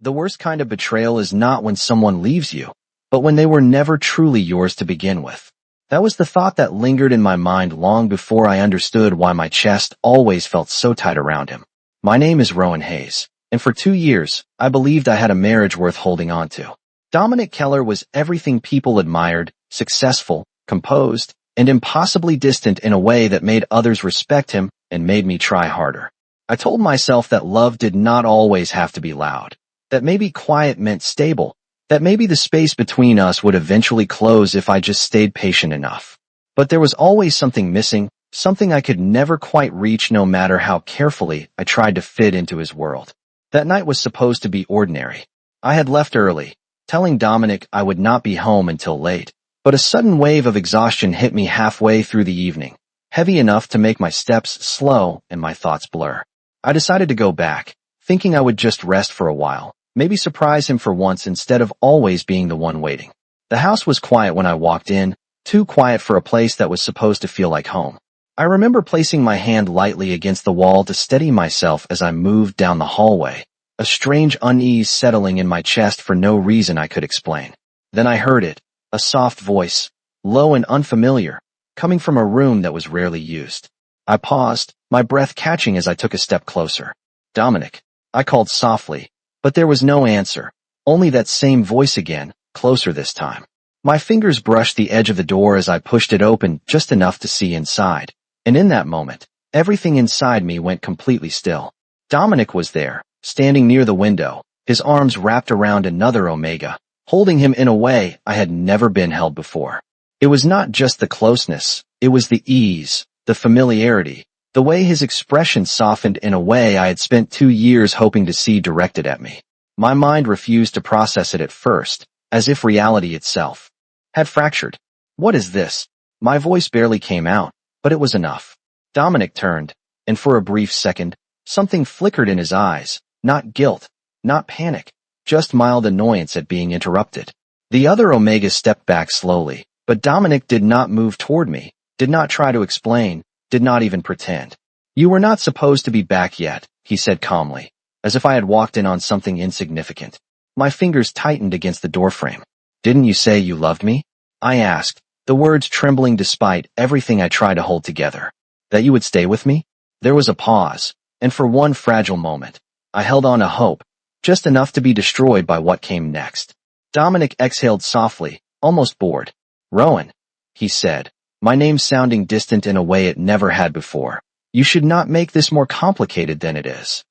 The worst kind of betrayal is not when someone leaves you, but when they were never truly yours to begin with. That was the thought that lingered in my mind long before I understood why my chest always felt so tight around him. My name is Rowan Hayes, and for 2 years, I believed I had a marriage worth holding on to. Dominic Keller was everything people admired: successful, composed, and impossibly distant in a way that made others respect him and made me try harder. I told myself that love did not always have to be loud, that maybe quiet meant stable, that maybe the space between us would eventually close if I just stayed patient enough. But there was always something missing, something I could never quite reach no matter how carefully I tried to fit into his world. That night was supposed to be ordinary. I had left early, telling Dominic I would not be home until late, but a sudden wave of exhaustion hit me halfway through the evening, heavy enough to make my steps slow and my thoughts blur. I decided to go back, thinking I would just rest for a while, maybe surprise him for once instead of always being the one waiting. The house was quiet when I walked in, too quiet for a place that was supposed to feel like home. I remember placing my hand lightly against the wall to steady myself as I moved down the hallway, a strange unease settling in my chest for no reason I could explain. Then I heard it, a soft voice, low and unfamiliar, coming from a room that was rarely used. I paused, my breath catching as I took a step closer. "Dominic," I called softly, but there was no answer, only that same voice again, closer this time. My fingers brushed the edge of the door as I pushed it open just enough to see inside, and in that moment, everything inside me went completely still. Dominic was there, standing near the window, his arms wrapped around another Omega, holding him in a way I had never been held before. It was not just the closeness, it was the ease, the familiarity, the way his expression softened in a way I had spent 2 years hoping to see directed at me. My mind refused to process it at first, as if reality itself had fractured. "What is this?" My voice barely came out, but it was enough. Dominic turned, and for a brief second, something flickered in his eyes, not guilt, not panic, just mild annoyance at being interrupted. The other Omega stepped back slowly, but Dominic did not move toward me, did not try to explain, did not even pretend. "You were not supposed to be back yet," he said calmly, as if I had walked in on something insignificant. My fingers tightened against the doorframe. "Didn't you say you loved me?" I asked, the words trembling despite everything I tried to hold together. "That you would stay with me?" There was a pause, and for one fragile moment, I held on to hope, just enough to be destroyed by what came next. Dominic exhaled softly, almost bored. "Rowan," he said, my name sounding distant in a way it never had before. "You should not make this more complicated than it is."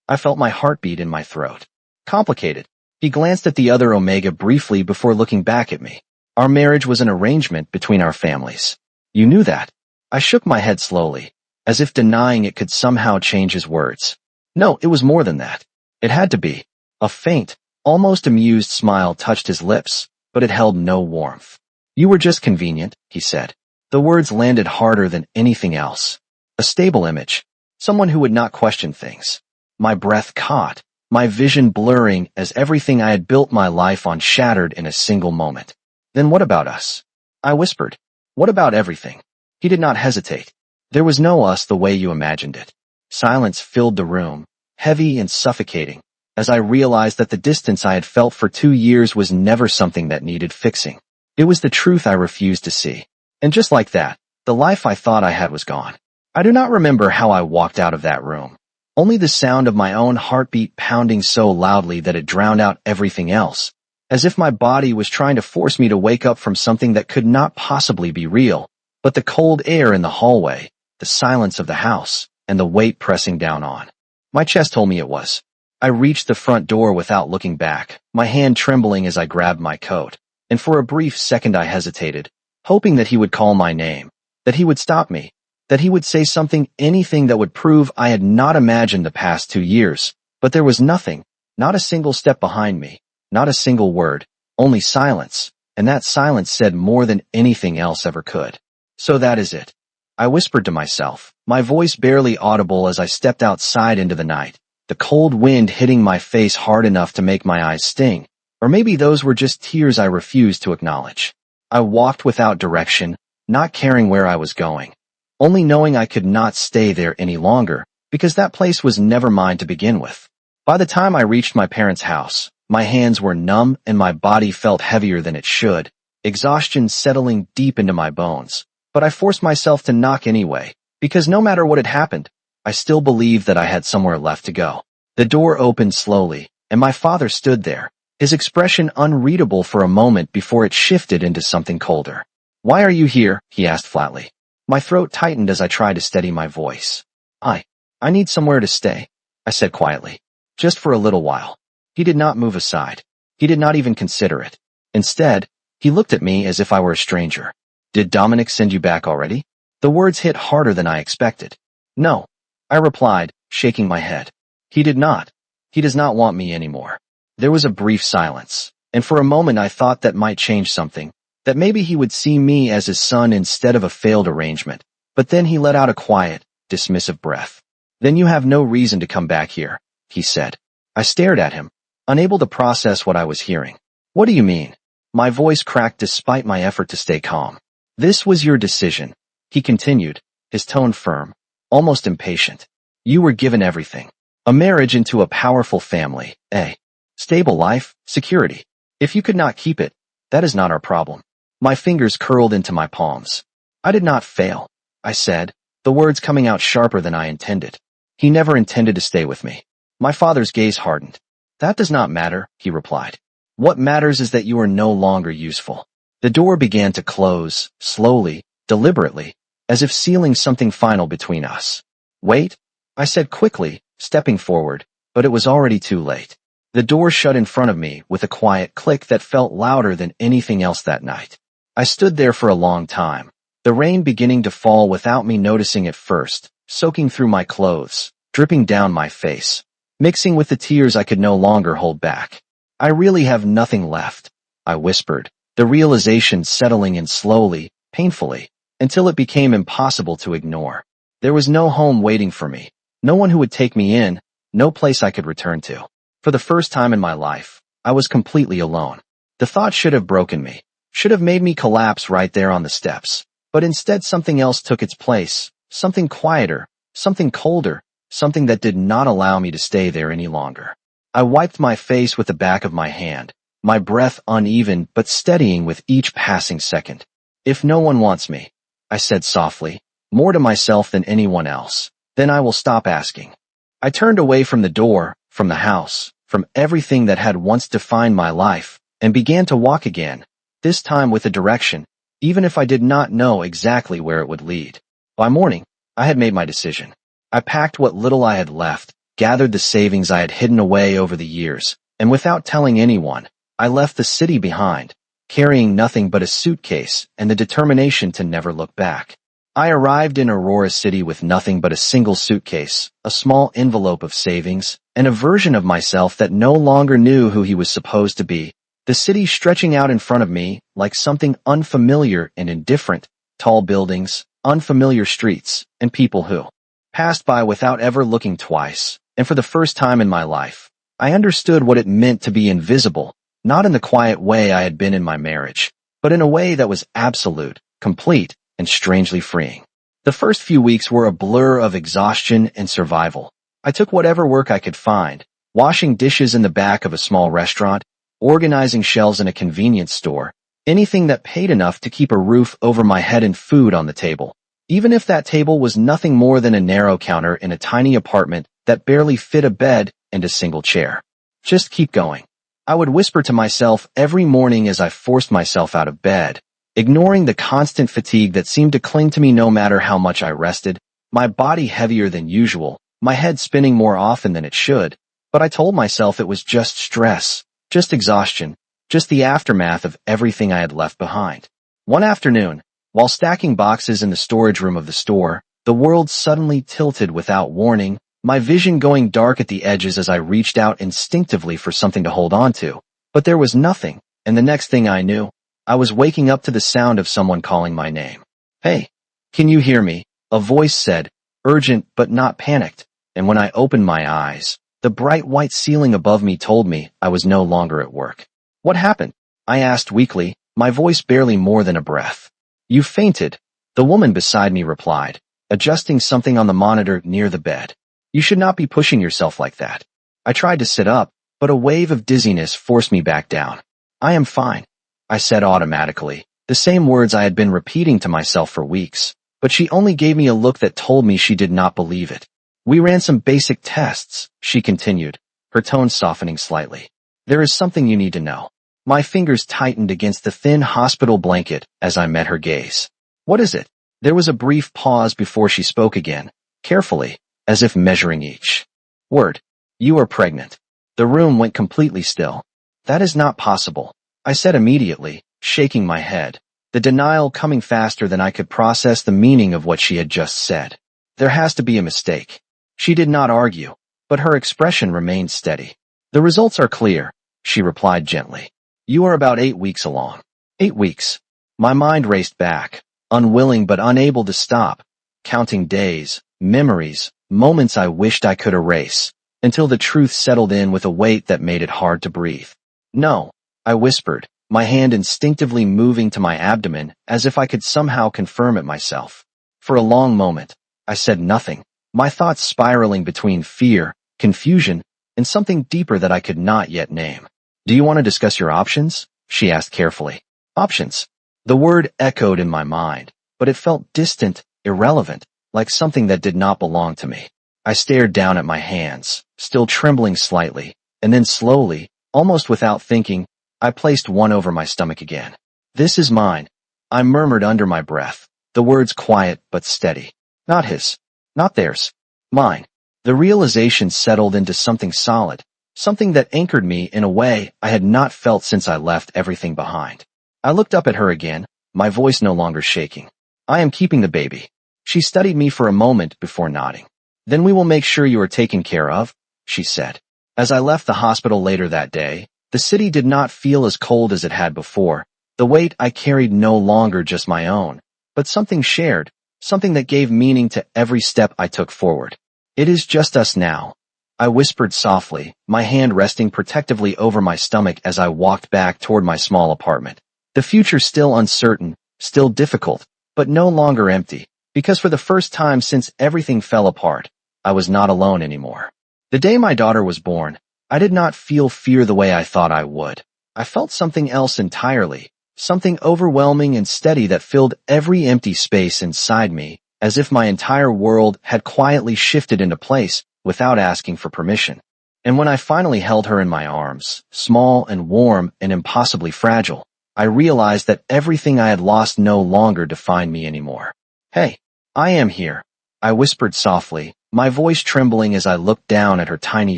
I felt my heartbeat in my throat. "Complicated?" He glanced at the other Omega briefly before looking back at me. "Our marriage was an arrangement between our families. You knew that." I shook my head slowly, as if denying it could somehow change his words. "No, it was more than that. It had to be." A faint, almost amused smile touched his lips, but it held no warmth. "You were just convenient," he said. The words landed harder than anything else. A stable image. Someone who would not question things. My breath caught, my vision blurring as everything I had built my life on shattered in a single moment. "Then what about us?" I whispered. "What about everything?" He did not hesitate. "There was no us the way you imagined it." Silence filled the room, heavy and suffocating, as I realized that the distance I had felt for 2 years was never something that needed fixing. It was the truth I refused to see. And just like that, the life I thought I had was gone. I do not remember how I walked out of that room. Only the sound of my own heartbeat pounding so loudly that it drowned out everything else, as if my body was trying to force me to wake up from something that could not possibly be real. But the cold air in the hallway, the silence of the house, and the weight pressing down on my chest told me it was. I reached the front door without looking back, my hand trembling as I grabbed my coat, and for a brief second I hesitated, hoping that he would call my name, that he would stop me, that he would say something, anything that would prove I had not imagined the past 2 years. But there was nothing, not a single step behind me, not a single word, only silence, and that silence said more than anything else ever could. "So that is it," I whispered to myself, my voice barely audible as I stepped outside into the night, the cold wind hitting my face hard enough to make my eyes sting, or maybe those were just tears I refused to acknowledge. I walked without direction, not caring where I was going, only knowing I could not stay there any longer, because that place was never mine to begin with. By the time I reached my parents' house, my hands were numb and my body felt heavier than it should, exhaustion settling deep into my bones. But I forced myself to knock anyway, because no matter what had happened, I still believed that I had somewhere left to go. The door opened slowly, and my father stood there, his expression unreadable for a moment before it shifted into something colder. "Why are you here?" he asked flatly. My throat tightened as I tried to steady my voice. I need somewhere to stay," I said quietly. "Just for a little while." He did not move aside. He did not even consider it. Instead, he looked at me as if I were a stranger. "Did Dominic send you back already?" The words hit harder than I expected. "No," I replied, shaking my head. "He did not. He does not want me anymore." There was a brief silence, and for a moment I thought that might change something, that maybe he would see me as his son instead of a failed arrangement. But then he let out a quiet, dismissive breath. "Then you have no reason to come back here," he said. I stared at him, unable to process what I was hearing. "What do you mean?" My voice cracked despite my effort to stay calm. "This was your decision," he continued, his tone firm, almost impatient. "You were given everything. A marriage into a powerful family, a stable life, security. If you could not keep it, that is not our problem." My fingers curled into my palms. "I did not fail," I said, the words coming out sharper than I intended. "He never intended to stay with me." My father's gaze hardened. "That does not matter," he replied. "What matters is that you are no longer useful." The door began to close, slowly, deliberately, as if sealing something final between us. "Wait," I said quickly, stepping forward, but it was already too late. The door shut in front of me with a quiet click that felt louder than anything else that night. I stood there for a long time, the rain beginning to fall without me noticing at first, soaking through my clothes, dripping down my face, mixing with the tears I could no longer hold back. "I really have nothing left," I whispered, the realization settling in slowly, painfully, until it became impossible to ignore. There was no home waiting for me, no one who would take me in, no place I could return to. For the first time in my life, I was completely alone. The thought should have broken me, should have made me collapse right there on the steps, but instead something else took its place, something quieter, something colder, something that did not allow me to stay there any longer. I wiped my face with the back of my hand, my breath uneven but steadying with each passing second. "If no one wants me," I said softly, more to myself than anyone else, "then I will stop asking." I turned away from the door, from the house, from everything that had once defined my life, and began to walk again, this time with a direction, even if I did not know exactly where it would lead. By morning, I had made my decision. I packed what little I had left, gathered the savings I had hidden away over the years, and without telling anyone, I left the city behind, carrying nothing but a suitcase and the determination to never look back. I arrived in Aurora City with nothing but a single suitcase, a small envelope of savings, and a version of myself that no longer knew who he was supposed to be. The city stretching out in front of me like something unfamiliar and indifferent, tall buildings, unfamiliar streets, and people who passed by without ever looking twice. And for the first time in my life, I understood what it meant to be invisible, not in the quiet way I had been in my marriage, but in a way that was absolute, complete, and strangely freeing. The first few weeks were a blur of exhaustion and survival. I took whatever work I could find, washing dishes in the back of a small restaurant, organizing shelves in a convenience store, anything that paid enough to keep a roof over my head and food on the table, even if that table was nothing more than a narrow counter in a tiny apartment that barely fit a bed and a single chair. Just keep going, I would whisper to myself every morning as I forced myself out of bed, ignoring the constant fatigue that seemed to cling to me no matter how much I rested, my body heavier than usual, my head spinning more often than it should, but I told myself it was just stress, just exhaustion, just the aftermath of everything I had left behind. One afternoon, while stacking boxes in the storage room of the store, the world suddenly tilted without warning, my vision going dark at the edges as I reached out instinctively for something to hold on to. But there was nothing, and the next thing I knew, I was waking up to the sound of someone calling my name. "Hey, can you hear me?" A voice said, urgent but not panicked, and when I opened my eyes, the bright white ceiling above me told me I was no longer at work. "What happened?" I asked weakly, my voice barely more than a breath. "You fainted," the woman beside me replied, adjusting something on the monitor near the bed. "You should not be pushing yourself like that." I tried to sit up, but a wave of dizziness forced me back down. I am fine, I said automatically, the same words I had been repeating to myself for weeks, but she only gave me a look that told me she did not believe it. We ran some basic tests, she continued, her tone softening slightly. There is something you need to know. My fingers tightened against the thin hospital blanket as I met her gaze. What is it? There was a brief pause before she spoke again, carefully, as if measuring each word. You are pregnant. The room went completely still. That is not possible, I said immediately, shaking my head, the denial coming faster than I could process the meaning of what she had just said. There has to be a mistake. She did not argue, but her expression remained steady. The results are clear, she replied gently. You are about 8 weeks along. 8 weeks. My mind raced back, unwilling but unable to stop, counting days, memories, moments I wished I could erase, until the truth settled in with a weight that made it hard to breathe. No, I whispered, my hand instinctively moving to my abdomen as if I could somehow confirm it myself. For a long moment, I said nothing, my thoughts spiraling between fear, confusion, and something deeper that I could not yet name. Do you want to discuss your options? She asked carefully. Options. The word echoed in my mind, but it felt distant, irrelevant, like something that did not belong to me. I stared down at my hands, still trembling slightly, and then slowly, almost without thinking, I placed one over my stomach again. This is mine, I murmured under my breath, the words quiet but steady. Not his. Not theirs. Mine. The realization settled into something solid, something that anchored me in a way I had not felt since I left everything behind. I looked up at her again, my voice no longer shaking. I am keeping the baby. She studied me for a moment before nodding. Then we will make sure you are taken care of, she said. As I left the hospital later that day, the city did not feel as cold as it had before. The weight I carried no longer just my own, but something shared, something that gave meaning to every step I took forward. It is just us now, I whispered softly, my hand resting protectively over my stomach as I walked back toward my small apartment. The future still uncertain, still difficult, but no longer empty, because for the first time since everything fell apart, I was not alone anymore. The day my daughter was born, I did not feel fear the way I thought I would. I felt something else entirely, something overwhelming and steady that filled every empty space inside me, as if my entire world had quietly shifted into place without asking for permission. And when I finally held her in my arms, small and warm and impossibly fragile, I realized that everything I had lost no longer defined me anymore. Hey, I am here, I whispered softly, my voice trembling as I looked down at her tiny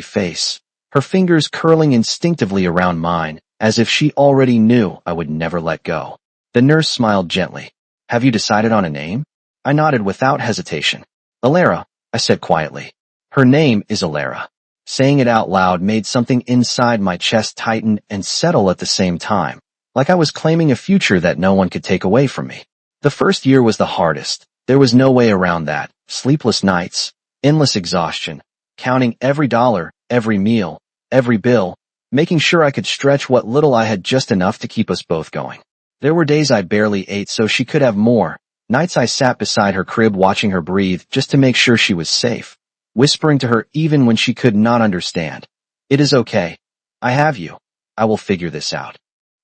face, her fingers curling instinctively around mine, as if she already knew I would never let go. The nurse smiled gently. Have you decided on a name? I nodded without hesitation. Alara, I said quietly. Her name is Alara. Saying it out loud made something inside my chest tighten and settle at the same time, like I was claiming a future that no one could take away from me. The first year was the hardest. There was no way around that. Sleepless nights, endless exhaustion, counting every dollar, every meal, every bill, making sure I could stretch what little I had just enough to keep us both going. There were days I barely ate so she could have more, nights I sat beside her crib watching her breathe just to make sure she was safe, whispering to her even when she could not understand. It is okay. I have you. I will figure this out.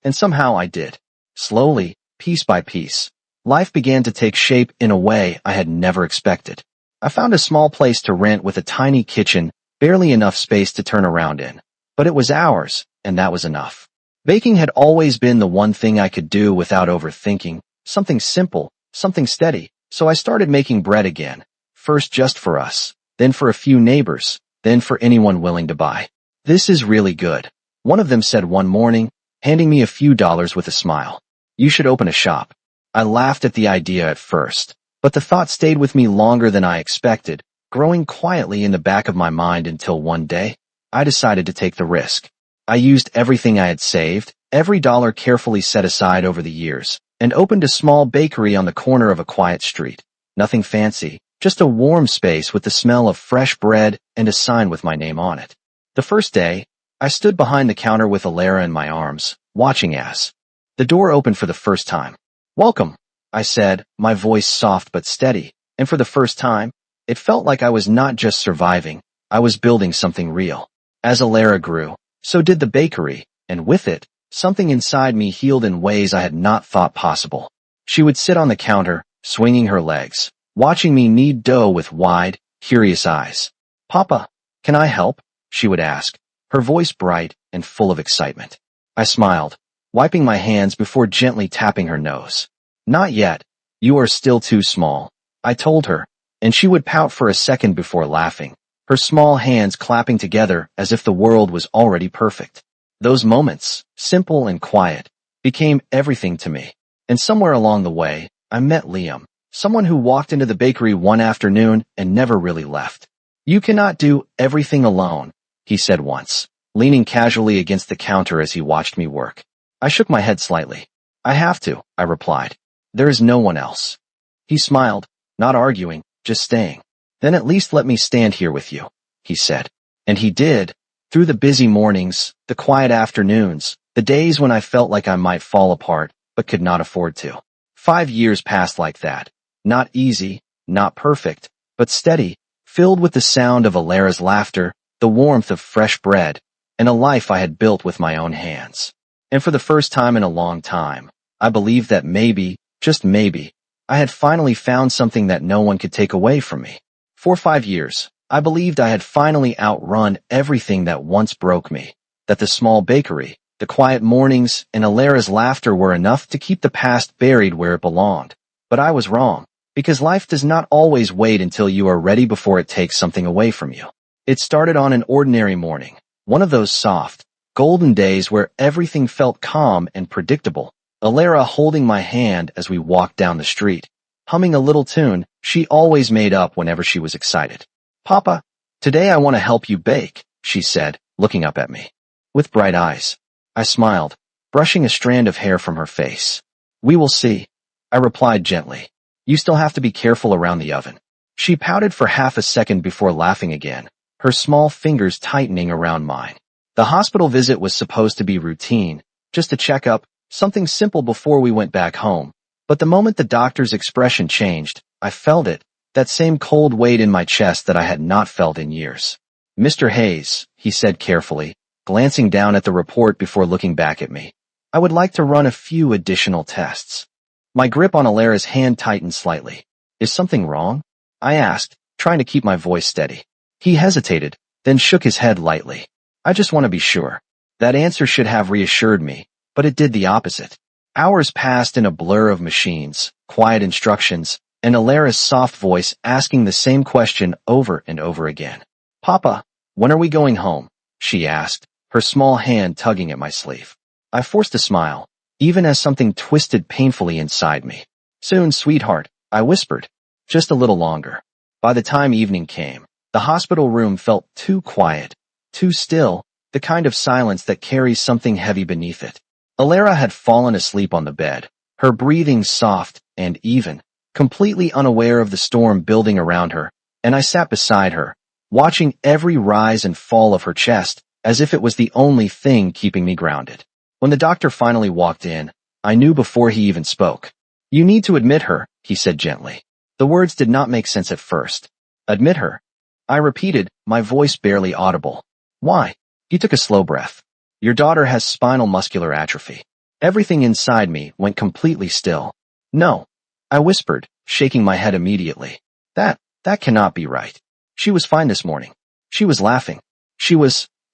And somehow I did. Slowly, piece by piece, life began to take shape in a way I had never expected. I found a small place to rent with a tiny kitchen, barely enough space to turn around in. But it was ours, and that was enough. Baking had always been the one thing I could do without overthinking, something simple, something steady, so I started making bread again, first just for us, then for a few neighbors, then for anyone willing to buy. This is really good, one of them said one morning, handing me a few dollars with a smile. You should open a shop. I laughed at the idea at first, but the thought stayed with me longer than I expected, growing quietly in the back of my mind until one day, I decided to take the risk. I used everything I had saved, every dollar carefully set aside over the years, and opened a small bakery on the corner of a quiet street. Nothing fancy, just a warm space with the smell of fresh bread and a sign with my name on it. The first day, I stood behind the counter with Alara in my arms, watching as the door opened for the first time. Welcome, I said, my voice soft but steady, and for the first time, it felt like I was not just surviving, I was building something real. As Alara grew, so did the bakery, and with it, something inside me healed in ways I had not thought possible. She would sit on the counter, swinging her legs, watching me knead dough with wide, curious eyes. "Papa, can I help?" she would ask, her voice bright and full of excitement. I smiled, wiping my hands before gently tapping her nose. "Not yet. You are still too small," I told her, and she would pout for a second before laughing, her small hands clapping together as if the world was already perfect. Those moments, simple and quiet, became everything to me. And somewhere along the way, I met Liam, someone who walked into the bakery one afternoon and never really left. "You cannot do everything alone," he said once, leaning casually against the counter as he watched me work. I shook my head slightly. "I have to," I replied. "There is no one else." He smiled, not arguing, just staying. "Then at least let me stand here with you," he said. And he did. Through the busy mornings, the quiet afternoons, the days when I felt like I might fall apart, but could not afford to. 5 years passed like that. Not easy, not perfect, but steady, filled with the sound of Alara's laughter, the warmth of fresh bread, and a life I had built with my own hands. And for the first time in a long time, I believed that maybe, just maybe, I had finally found something that no one could take away from me. For 5 years, I believed I had finally outrun everything that once broke me, that the small bakery, the quiet mornings, and Alara's laughter were enough to keep the past buried where it belonged. But I was wrong, because life does not always wait until you are ready before it takes something away from you. It started on an ordinary morning, one of those soft, golden days where everything felt calm and predictable. Alara holding my hand as we walked down the street, humming a little tune she always made up whenever she was excited. "Papa, today I want to help you bake," she said, looking up at me. With bright eyes, I smiled, brushing a strand of hair from her face. "We will see," I replied gently. "You still have to be careful around the oven." She pouted for half a second before laughing again, her small fingers tightening around mine. The hospital visit was supposed to be routine, just a checkup, something simple before we went back home. But the moment the doctor's expression changed, I felt it, that same cold weight in my chest that I had not felt in years. "Mr. Hayes," he said carefully, glancing down at the report before looking back at me, "I would like to run a few additional tests." My grip on Alara's hand tightened slightly. "Is something wrong?" I asked, trying to keep my voice steady. He hesitated, then shook his head lightly. "I just want to be sure." That answer should have reassured me, but it did the opposite. Hours passed in a blur of machines, quiet instructions, and Alara's soft voice asking the same question over and over again. "Papa, when are we going home?" she asked, her small hand tugging at my sleeve. I forced a smile, even as something twisted painfully inside me. "Soon, sweetheart," I whispered. "Just a little longer." By the time evening came, the hospital room felt too quiet, too still, the kind of silence that carries something heavy beneath it. Alara had fallen asleep on the bed, her breathing soft and even, completely unaware of the storm building around her, and I sat beside her, watching every rise and fall of her chest, as if it was the only thing keeping me grounded. When the doctor finally walked in, I knew before he even spoke. "You need to admit her," he said gently. The words did not make sense at first. "Admit her?" I repeated, my voice barely audible. "Why?" He took a slow breath. "Your daughter has spinal muscular atrophy." Everything inside me went completely still. "No," I whispered, shaking my head immediately. That cannot be right. She was fine this morning. She was laughing.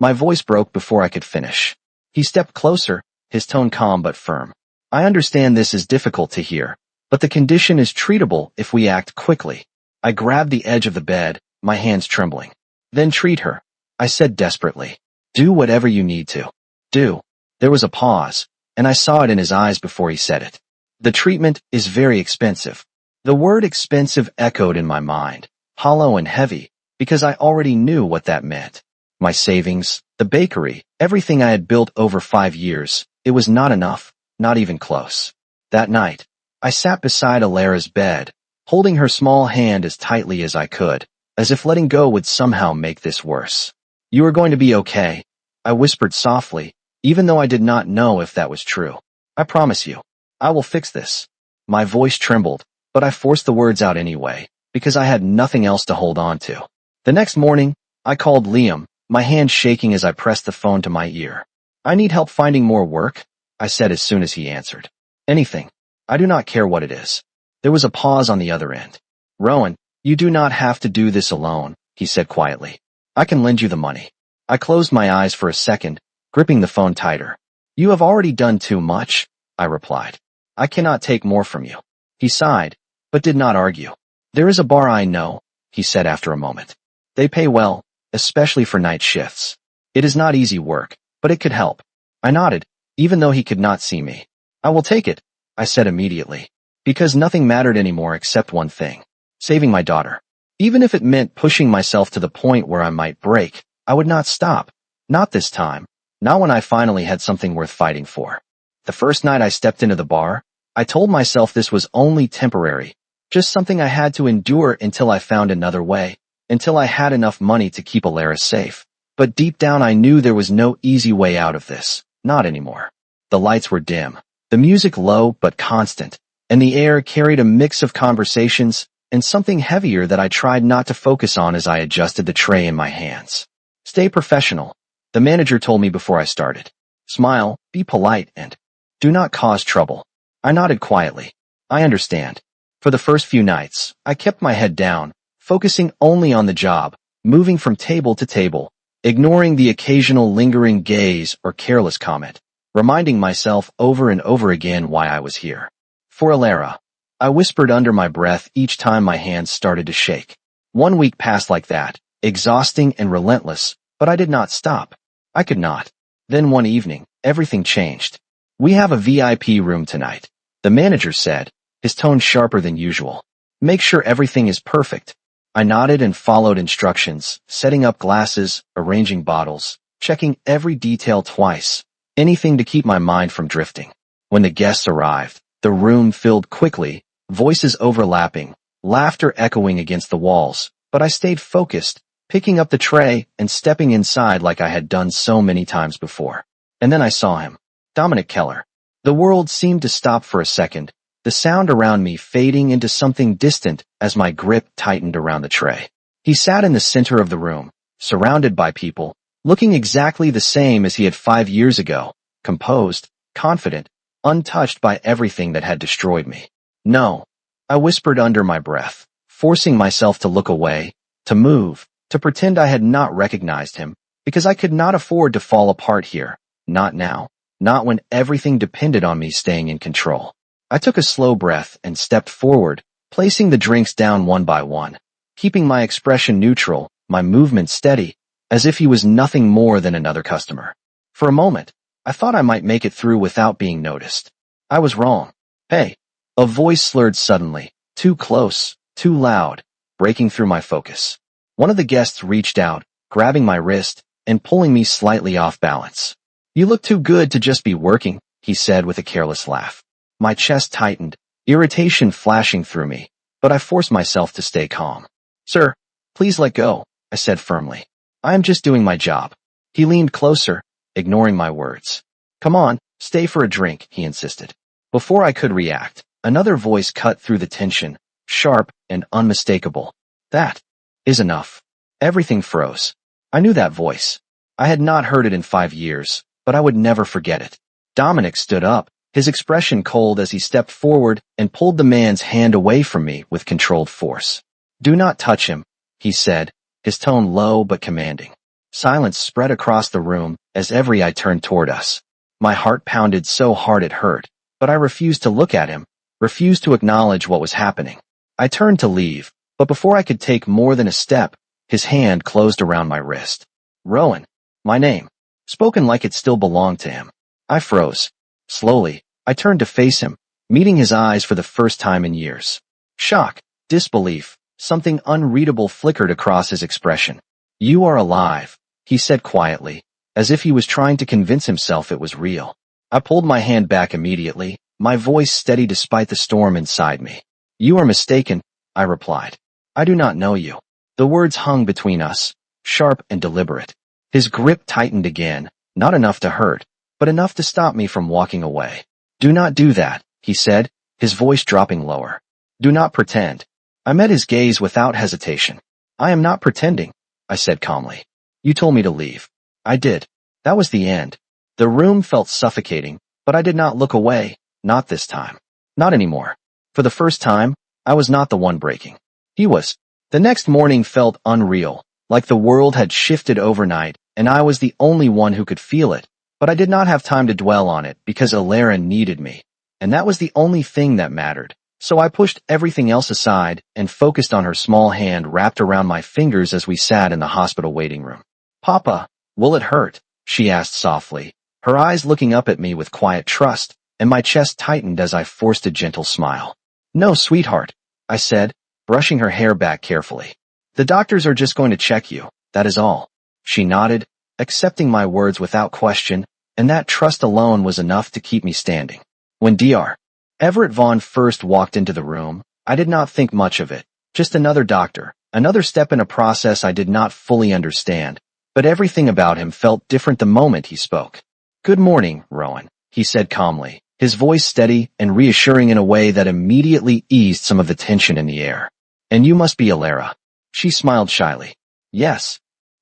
My voice broke before I could finish. He stepped closer, his tone calm but firm. "I understand this is difficult to hear, but the condition is treatable if we act quickly." I grabbed the edge of the bed, my hands trembling. "Then treat her," I said desperately. "Do whatever you need to." "Do." There was a pause, and I saw it in his eyes before he said it. "The treatment is very expensive." The word expensive echoed in my mind, hollow and heavy, because I already knew what that meant. My savings, the bakery, everything I had built over 5 years, it was not enough, not even close. That night, I sat beside Alara's bed, holding her small hand as tightly as I could, as if letting go would somehow make this worse. "You are going to be okay," I whispered softly, even though I did not know if that was true. "I promise you. I will fix this." My voice trembled, but I forced the words out anyway, because I had nothing else to hold on to. The next morning, I called Liam, my hand shaking as I pressed the phone to my ear. I need help finding more work, I said as soon as he answered. Anything. I do not care what it is. There was a pause on the other end. Rowan, you do not have to do this alone, he said quietly. I can lend you the money. I closed my eyes for a second, gripping the phone tighter. You have already done too much, I replied. I cannot take more from you. He sighed, but did not argue. There is a bar I know, he said after a moment. They pay well, especially for night shifts. It is not easy work, but it could help. I nodded, even though he could not see me. I will take it, I said immediately, because nothing mattered anymore except one thing, saving my daughter. Even if it meant pushing myself to the point where I might break, I would not stop. Not this time. Not when I finally had something worth fighting for. The first night I stepped into the bar, I told myself this was only temporary, just something I had to endure until I found another way, until I had enough money to keep Alara safe. But deep down I knew there was no easy way out of this. Not anymore. The lights were dim, the music low but constant, and the air carried a mix of conversations and something heavier that I tried not to focus on as I adjusted the tray in my hands. Stay professional, the manager told me before I started. Smile, be polite, and do not cause trouble. I nodded quietly. I understand. For the first few nights, I kept my head down, focusing only on the job, moving from table to table, ignoring the occasional lingering gaze or careless comment, reminding myself over and over again why I was here. For Alara, I whispered under my breath each time my hands started to shake. 1 week passed like that, exhausting and relentless, but I did not stop. I could not. Then one evening, everything changed. We have a VIP room tonight, the manager said, his tone sharper than usual. Make sure everything is perfect. I nodded and followed instructions, setting up glasses, arranging bottles, checking every detail twice, anything to keep my mind from drifting. When the guests arrived, the room filled quickly, voices overlapping, laughter echoing against the walls, but I stayed focused, picking up the tray and stepping inside like I had done so many times before. And then I saw him, Dominic Keller. The world seemed to stop for a second, the sound around me fading into something distant as my grip tightened around the tray. He sat in the center of the room, surrounded by people, looking exactly the same as he had 5 years ago, composed, confident, untouched by everything that had destroyed me. No, I whispered under my breath, forcing myself to look away, to move, to pretend I had not recognized him, because I could not afford to fall apart here, not now, not when everything depended on me staying in control. I took a slow breath and stepped forward, placing the drinks down one by one, keeping my expression neutral, my movement steady, as if he was nothing more than another customer. For a moment, I thought I might make it through without being noticed. I was wrong. Hey, a voice slurred suddenly, too close, too loud, breaking through my focus. One of the guests reached out, grabbing my wrist and pulling me slightly off balance. You look too good to just be working, he said with a careless laugh. My chest tightened, irritation flashing through me, but I forced myself to stay calm. Sir, please let go, I said firmly. I am just doing my job. He leaned closer, ignoring my words. Come on, stay for a drink, he insisted. Before I could react, another voice cut through the tension, sharp and unmistakable. That is enough. Everything froze. I knew that voice. I had not heard it in 5 years, but I would never forget it. Dominic stood up, his expression cold as he stepped forward and pulled the man's hand away from me with controlled force. Do not touch him, he said, his tone low but commanding. Silence spread across the room as every eye turned toward us. My heart pounded so hard it hurt, but I refused to look at him, refused to acknowledge what was happening. I turned to leave, but before I could take more than a step, his hand closed around my wrist. Rowan, my name, spoken like it still belonged to him. I froze. Slowly, I turned to face him, meeting his eyes for the first time in years. Shock, disbelief, something unreadable flickered across his expression. You are alive, he said quietly, as if he was trying to convince himself it was real. I pulled my hand back immediately, my voice steady despite the storm inside me. You are mistaken, I replied. I do not know you. The words hung between us, sharp and deliberate. His grip tightened again, not enough to hurt, but enough to stop me from walking away. Do not do that, he said, his voice dropping lower. Do not pretend. I met his gaze without hesitation. I am not pretending, I said calmly. You told me to leave. I did. That was the end. The room felt suffocating, but I did not look away, not this time. Not anymore. For the first time, I was not the one breaking. He was. The next morning felt unreal, like the world had shifted overnight, and I was the only one who could feel it, but I did not have time to dwell on it because Alara needed me, and that was the only thing that mattered. So I pushed everything else aside and focused on her small hand wrapped around my fingers as we sat in the hospital waiting room. Papa, will it hurt? She asked softly, her eyes looking up at me with quiet trust, and my chest tightened as I forced a gentle smile. No, sweetheart, I said, brushing her hair back carefully. The doctors are just going to check you, that is all. She nodded, accepting my words without question, and that trust alone was enough to keep me standing. When Dr. Everett Vaughn first walked into the room, I did not think much of it. Just another doctor, another step in a process I did not fully understand, but everything about him felt different the moment he spoke. Good morning, Rowan, he said calmly, his voice steady and reassuring in a way that immediately eased some of the tension in the air. And you must be Alara. She smiled shyly. Yes.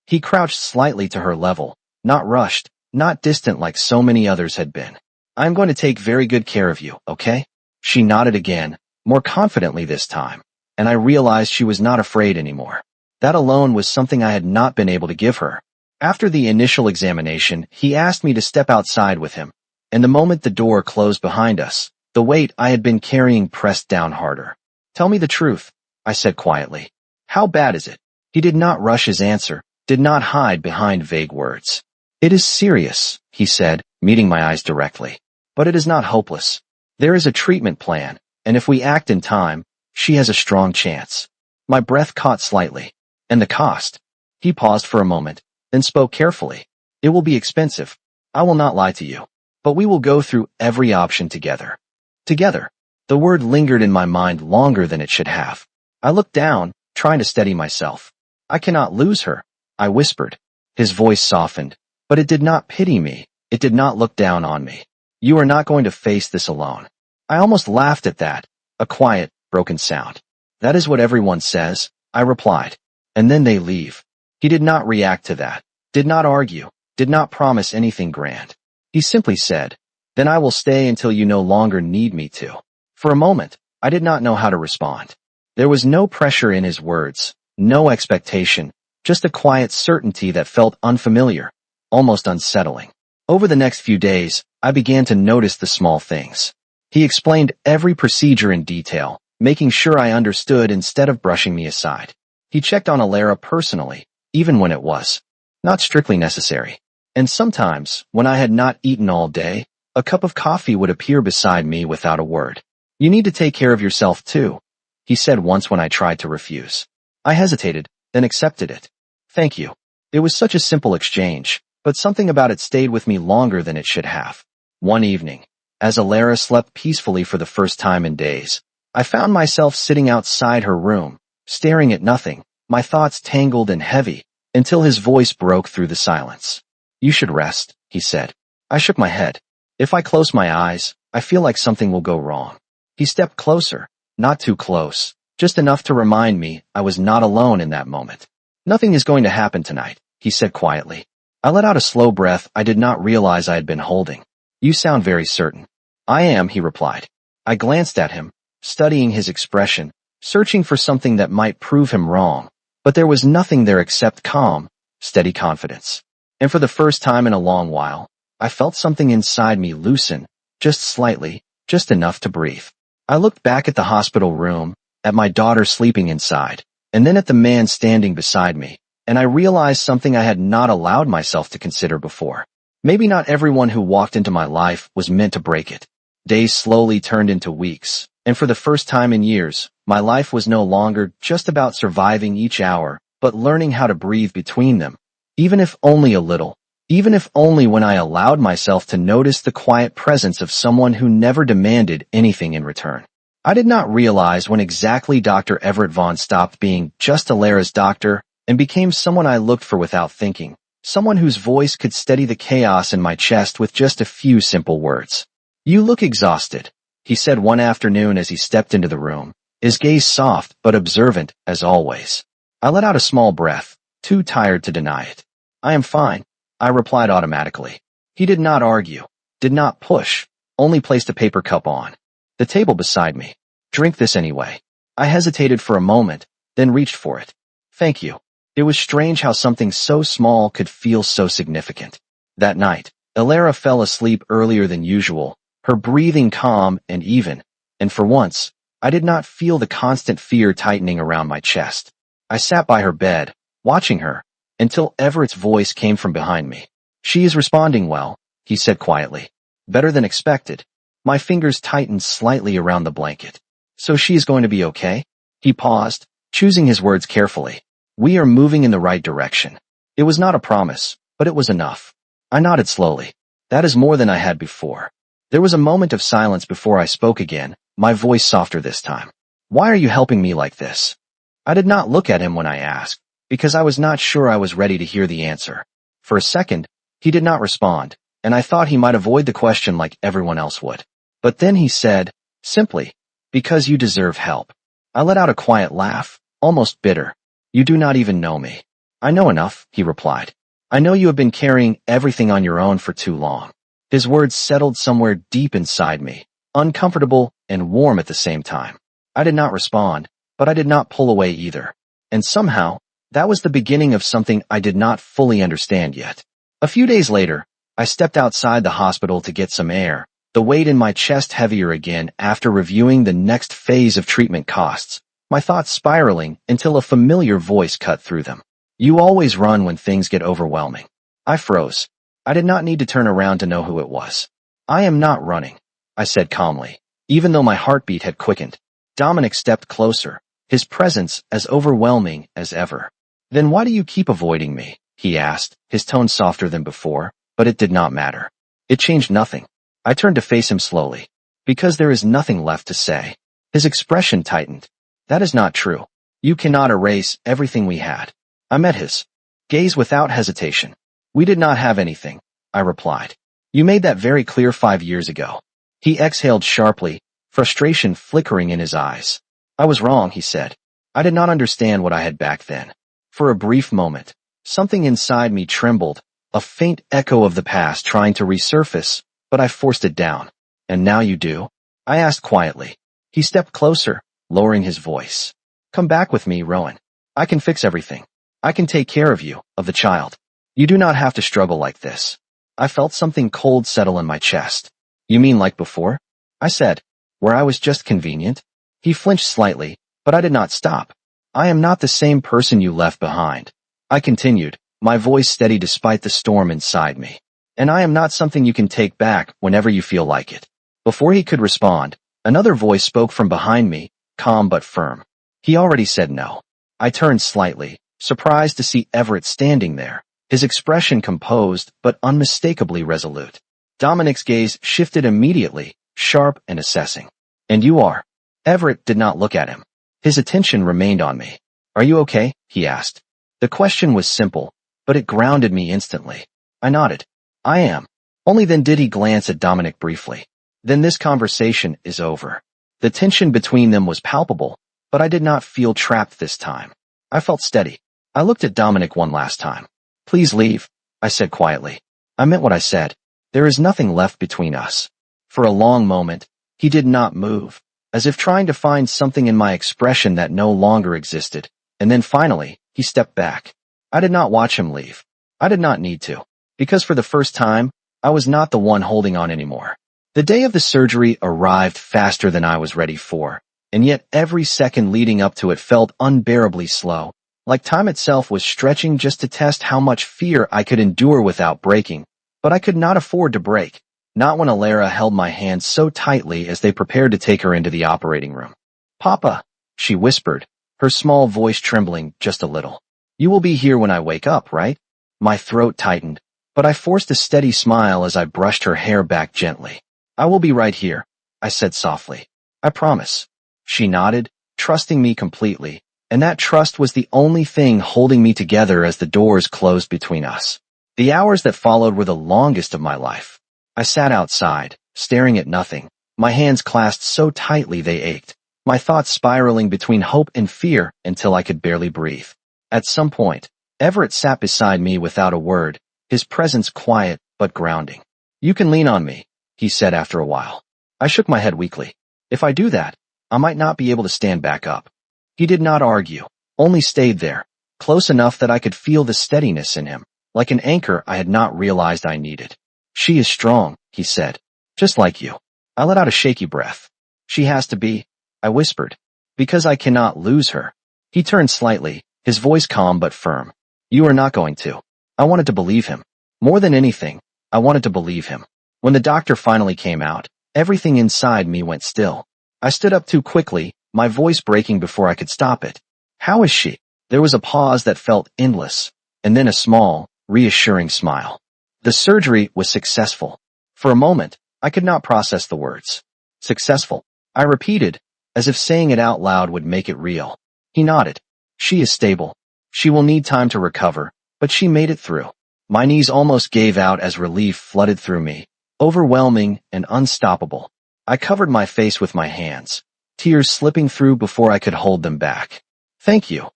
He crouched slightly to her level, not rushed, not distant like so many others had been. I'm going to take very good care of you, okay? She nodded again, more confidently this time, and I realized she was not afraid anymore. That alone was something I had not been able to give her. After the initial examination, he asked me to step outside with him, and the moment the door closed behind us, the weight I had been carrying pressed down harder. Tell me the truth, I said quietly. How bad is it? He did not rush his answer, did not hide behind vague words. It is serious, he said, meeting my eyes directly. But it is not hopeless. There is a treatment plan, and if we act in time, she has a strong chance. My breath caught slightly. And the cost? He paused for a moment, then spoke carefully. It will be expensive. I will not lie to you. But we will go through every option together. Together. The word lingered in my mind longer than it should have. I looked down, trying to steady myself. I cannot lose her, I whispered. His voice softened, but it did not pity me. It did not look down on me. You are not going to face this alone. I almost laughed at that, a quiet, broken sound. That is what everyone says, I replied. And then they leave. He did not react to that, did not argue, did not promise anything grand. He simply said, then I will stay until you no longer need me to. For a moment, I did not know how to respond. There was no pressure in his words, no expectation, just a quiet certainty that felt unfamiliar, almost unsettling. Over the next few days, I began to notice the small things. He explained every procedure in detail, making sure I understood instead of brushing me aside. He checked on Alara personally, even when it was not strictly necessary. And sometimes, when I had not eaten all day, a cup of coffee would appear beside me without a word. You need to take care of yourself too, he said once when I tried to refuse. I hesitated, then accepted it. Thank you. It was such a simple exchange, but something about it stayed with me longer than it should have. One evening, as Alara slept peacefully for the first time in days, I found myself sitting outside her room, staring at nothing, my thoughts tangled and heavy, until his voice broke through the silence. You should rest, he said. I shook my head. If I close my eyes, I feel like something will go wrong. He stepped closer, not too close, just enough to remind me I was not alone in that moment. Nothing is going to happen tonight, he said quietly. I let out a slow breath I did not realize I had been holding. You sound very certain. I am, he replied. I glanced at him, studying his expression, searching for something that might prove him wrong, but there was nothing there except calm, steady confidence. And for the first time in a long while, I felt something inside me loosen, just slightly, just enough to breathe. I looked back at the hospital room, at my daughter sleeping inside, and then at the man standing beside me, and I realized something I had not allowed myself to consider before. Maybe not everyone who walked into my life was meant to break it. Days slowly turned into weeks, and for the first time in years, my life was no longer just about surviving each hour, but learning how to breathe between them, even if only a little, even if only when I allowed myself to notice the quiet presence of someone who never demanded anything in return. I did not realize when exactly Dr. Everett Vaughn stopped being just Alara's doctor and became someone I looked for without thinking, someone whose voice could steady the chaos in my chest with just a few simple words. You look exhausted, he said one afternoon as he stepped into the room, his gaze soft but observant as always. I let out a small breath, too tired to deny it. I am fine, I replied automatically. He did not argue, did not push, only placed a paper cup on the table beside me. Drink this anyway. I hesitated for a moment, then reached for it. Thank you. It was strange how something so small could feel so significant. That night, Elara fell asleep earlier than usual, her breathing calm and even, and for once, I did not feel the constant fear tightening around my chest. I sat by her bed, watching her, until Everett's voice came from behind me. She is responding well, he said quietly. Better than expected. My fingers tightened slightly around the blanket. So she is going to be okay? He paused, choosing his words carefully. We are moving in the right direction. It was not a promise, but it was enough. I nodded slowly. That is more than I had before. There was a moment of silence before I spoke again, my voice softer this time. Why are you helping me like this? I did not look at him when I asked, because I was not sure I was ready to hear the answer. For a second, he did not respond, and I thought he might avoid the question like everyone else would. But then he said, simply, because you deserve help. I let out a quiet laugh, almost bitter. You do not even know me. I know enough, he replied. I know you have been carrying everything on your own for too long. His words settled somewhere deep inside me, uncomfortable and warm at the same time. I did not respond, but I did not pull away either. And somehow, that was the beginning of something I did not fully understand yet. A few days later, I stepped outside the hospital to get some air, the weight in my chest heavier again after reviewing the next phase of treatment costs, my thoughts spiraling until a familiar voice cut through them. You always run when things get overwhelming. I froze. I did not need to turn around to know who it was. I am not running, I said calmly, even though my heartbeat had quickened. Dominic stepped closer, his presence as overwhelming as ever. Then why do you keep avoiding me? He asked, his tone softer than before, but it did not matter. It changed nothing. I turned to face him slowly. Because there is nothing left to say. His expression tightened. That is not true. You cannot erase everything we had. I met his gaze without hesitation. We did not have anything, I replied. You made that very clear 5 years ago. He exhaled sharply, frustration flickering in his eyes. I was wrong, he said. I did not understand what I had back then. For a brief moment, something inside me trembled, a faint echo of the past trying to resurface, but I forced it down. And now you do? I asked quietly. He stepped closer, lowering his voice. Come back with me, Rowan. I can fix everything. I can take care of you, of the child. You do not have to struggle like this. I felt something cold settle in my chest. You mean like before? I said, where I was just convenient? He flinched slightly, but I did not stop. I am not the same person you left behind. I continued, my voice steady despite the storm inside me. And I am not something you can take back whenever you feel like it. Before he could respond, another voice spoke from behind me, calm but firm. He already said no. I turned slightly, surprised to see Everett standing there, his expression composed but unmistakably resolute. Dominic's gaze shifted immediately, sharp and assessing. And you are? Everett did not look at him. His attention remained on me. Are you okay? He asked. The question was simple, but it grounded me instantly. I nodded. I am. Only then did he glance at Dominic briefly. Then this conversation is over. The tension between them was palpable, but I did not feel trapped this time. I felt steady. I looked at Dominic one last time. Please leave, I said quietly. I meant what I said. There is nothing left between us. For a long moment, he did not move, as if trying to find something in my expression that no longer existed, and then finally, he stepped back. I did not watch him leave. I did not need to, because for the first time, I was not the one holding on anymore. The day of the surgery arrived faster than I was ready for, and yet every second leading up to it felt unbearably slow, like time itself was stretching just to test how much fear I could endure without breaking. But I could not afford to break, not when Elara held my hand so tightly as they prepared to take her into the operating room. Papa, she whispered, her small voice trembling just a little. You will be here when I wake up, right? My throat tightened, but I forced a steady smile as I brushed her hair back gently. I will be right here, I said softly. I promise. She nodded, trusting me completely, and that trust was the only thing holding me together as the doors closed between us. The hours that followed were the longest of my life. I sat outside, staring at nothing, my hands clasped so tightly they ached, my thoughts spiraling between hope and fear until I could barely breathe. At some point, Everett sat beside me without a word, his presence quiet but grounding. "You can lean on me," he said after a while. I shook my head weakly. "If I do that, I might not be able to stand back up." He did not argue, only stayed there, close enough that I could feel the steadiness in him, like an anchor I had not realized I needed. "She is strong," he said. "Just like you." I let out a shaky breath. "She has to be," I whispered, "because I cannot lose her." He turned slightly, his voice calm but firm. "You are not going to." I wanted to believe him. More than anything, I wanted to believe him. When the doctor finally came out, everything inside me went still. I stood up too quickly, my voice breaking before I could stop it. "How is she?" There was a pause that felt endless, and then a small, reassuring smile. "The surgery was successful." For a moment, I could not process the words. "Successful," I repeated, as if saying it out loud would make it real. He nodded. "She is stable. She will need time to recover, but she made it through." My knees almost gave out as relief flooded through me, overwhelming and unstoppable. I covered my face with my hands, tears slipping through before I could hold them back. "Thank you,"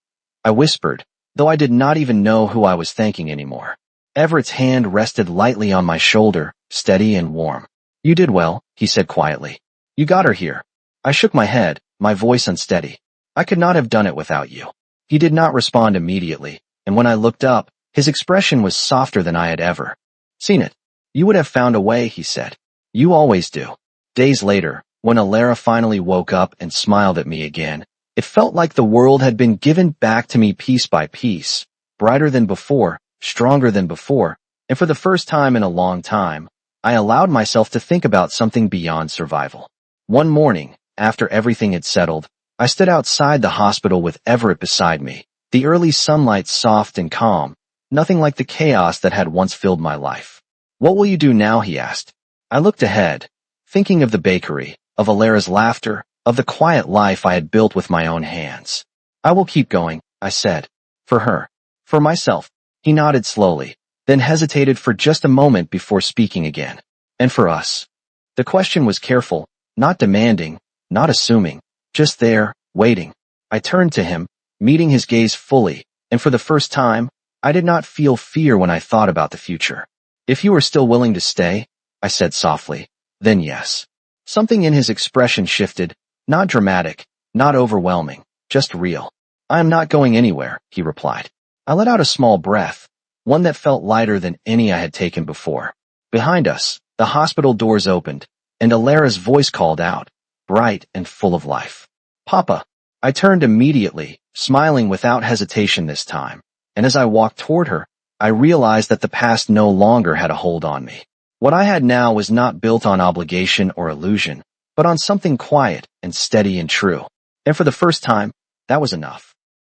I whispered, though I did not even know who I was thanking anymore. Everett's hand rested lightly on my shoulder, steady and warm. "You did well," he said quietly. "You got her here." I shook my head, my voice unsteady. "I could not have done it without you." He did not respond immediately, and when I looked up, his expression was softer than I had ever seen it. "You would have found a way," he said. "You always do." Days later, when Alara finally woke up and smiled at me again, it felt like the world had been given back to me piece by piece, brighter than before, stronger than before, and for the first time in a long time, I allowed myself to think about something beyond survival. One morning, after everything had settled, I stood outside the hospital with Everett beside me, the early sunlight soft and calm, nothing like the chaos that had once filled my life. "What will you do now?" he asked. I looked ahead, thinking of the bakery, of Alara's laughter, of the quiet life I had built with my own hands. "I will keep going," I said. "For her. For myself." He nodded slowly, then hesitated for just a moment before speaking again. "And for us." The question was careful, not demanding, not assuming, just there, waiting. I turned to him, meeting his gaze fully, and for the first time, I did not feel fear when I thought about the future. "If you are still willing to stay," I said softly, "then yes." Something in his expression shifted, not dramatic, not overwhelming, just real. "I am not going anywhere," he replied. I let out a small breath, one that felt lighter than any I had taken before. Behind us, the hospital doors opened, and Alara's voice called out, bright and full of life. "Papa." I turned immediately, smiling without hesitation this time, and as I walked toward her, I realized that the past no longer had a hold on me. What I had now was not built on obligation or illusion, but on something quiet and steady and true. And for the first time, that was enough.